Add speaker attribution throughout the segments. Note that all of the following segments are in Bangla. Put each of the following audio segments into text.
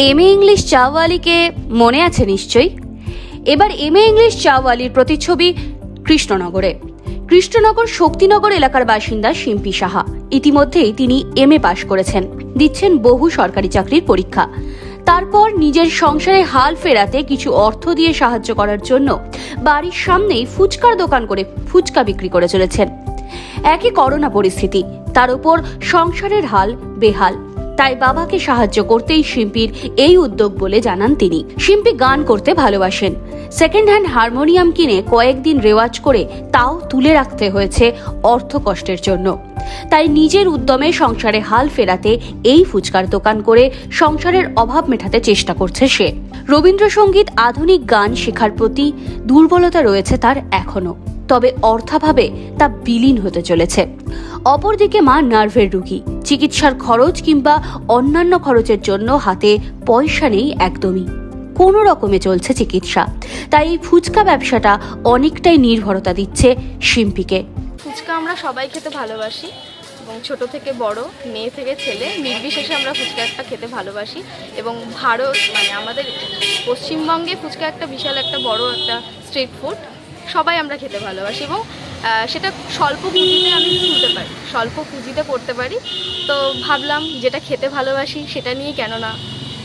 Speaker 1: এম এ ইংলিশ চাওয়ালিকে মনে আছে নিশ্চয়ই। এবার এম এ ইংলিশ চাওয়ালির প্রতিচ্ছবি কৃষ্ণনগরে। কৃষ্ণনগর শক্তিনগর এলাকার বাসিন্দা শিম্পি সাহা। ইতিমধ্যেই তিনি এম এ পাশ করেছেন, দিচ্ছেন বহু সরকারি চাকরির পরীক্ষা। তারপর নিজের সংসারে হাল ফেরাতে কিছু অর্থ দিয়ে সাহায্য করার জন্য বাড়ির সামনেই ফুচকার দোকান করে ফুচকা বিক্রি করে চলেছেন। একই করোনা পরিস্থিতি, তার উপর সংসারের হাল বেহাল। তাই বাবাকে সাহায্য করতেই শিম্পির এই উদ্যোগ বলে জানান তিনি। শিম্পি গান করতে ভালোবাসেন। সেকেন্ড হ্যান্ড হারমোনিয়াম কিনে কয়েকদিন রেওয়াজ করে তাও তুলে রাখতে হয়েছে অর্থ কষ্টের জন্য। তাই নিজের উদ্যমে সংসারে হাল ফেরাতে এই ফুচকার দোকান করে সংসারের অভাব মেটাতে চেষ্টা করছে সে। রবীন্দ্রসঙ্গীত, আধুনিক গান শেখার প্রতি দুর্বলতা রয়েছে তার এখনো, তবে অর্থাভাবে তা বিলীন হতে চলেছে। অপরদিকে মা নার্ভের রোগী, চিকিৎসার খরচ কিংবা অন্যান্য খরচের জন্য হাতে পয়সা নেই একদমই। কোনো রকমে চলছে চিকিৎসা। তাই এই ফুচকা ব্যবসাটা অনেকটাই নির্ভরতা দিচ্ছে শিম্পিকে।
Speaker 2: ফুচকা আমরা সবাই খেতে ভালোবাসি এবং ছোট থেকে বড়, মেয়ে থেকে ছেলে নির্বিশেষে আমরা ফুচকা একটা খেতে ভালোবাসি। এবং ভারত মানে আমাদের পশ্চিমবঙ্গে ফুচকা একটা বিশাল একটা বড় একটা স্ট্রিট ফুড, সবাই আমরা খেতে ভালোবাসি এবং সেটা স্বল্প পুঁজিতে আমি তুলতে পারি, স্বল্প পুঁজিতে করতে পারি। তো ভাবলাম যেটা খেতে ভালোবাসি সেটা নিয়ে কেন না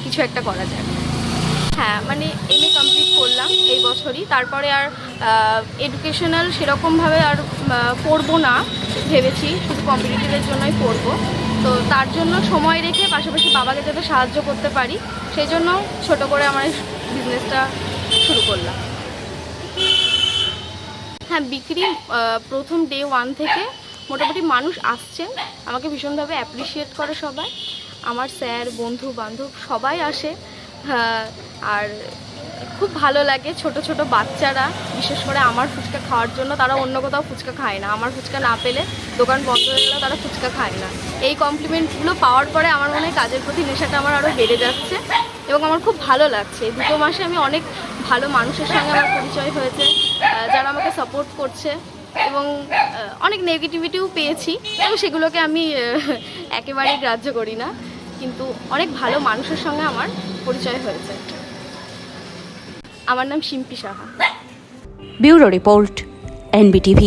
Speaker 2: কিছু একটা করা যায়। হ্যাঁ, মানে এম এ কমপ্লিট করলাম এই বছরই। তারপরে আর এডুকেশনাল সেরকমভাবে আর পড়বো না ভেবেছি, শুধু কম্পিটিটিভের জন্যই পড়বো। তো তার জন্য সময় রেখে পাশাপাশি বাবাকে যাতে সাহায্য করতে পারি সেই জন্য ছোটো করে আমার বিজনেসটা শুরু করলাম। হ্যাঁ, বিক্রি প্রথম ডে 1 থেকে মোটামুটি মানুষ আসছেন, আমাকে ভীষণভাবে অ্যাপ্রিসিয়েট করে সবাই। আমার স্যার, বন্ধু বান্ধব সবাই আসে। আর খুব ভালো লাগে। ছোট ছোট বাচ্চারা বিশেষ করে আমার ফুচকা খাওয়ার জন্য, তারা অন্য কোথাও ফুচকা খায় না। আমার ফুচকা না পেলে, দোকান বন্ধ হয়ে গেলেও তারা ফুচকা খায় না। এই কমপ্লিমেন্টগুলো পাওয়ার পরে আমার মনে হয় কাজের প্রতি নেশাটা আমার আরও বেড়ে যাচ্ছে এবং আমার খুব ভালো লাগছে। এই 2 মাসে আমি অনেক ভালো মানুষের সঙ্গে আমার পরিচয় হয়েছে, যারা আমাকে সাপোর্ট করছে এবং অনেক নেগেটিভিটিও পেয়েছি এবং সেগুলোকে আমি একেবারেই গ্রাহ্য করি না, কিন্তু অনেক ভালো মানুষের সঙ্গে আমার পরিচয় হয়েছে। আমার নাম Shimpi Saha.
Speaker 1: Bureau report, NBTV।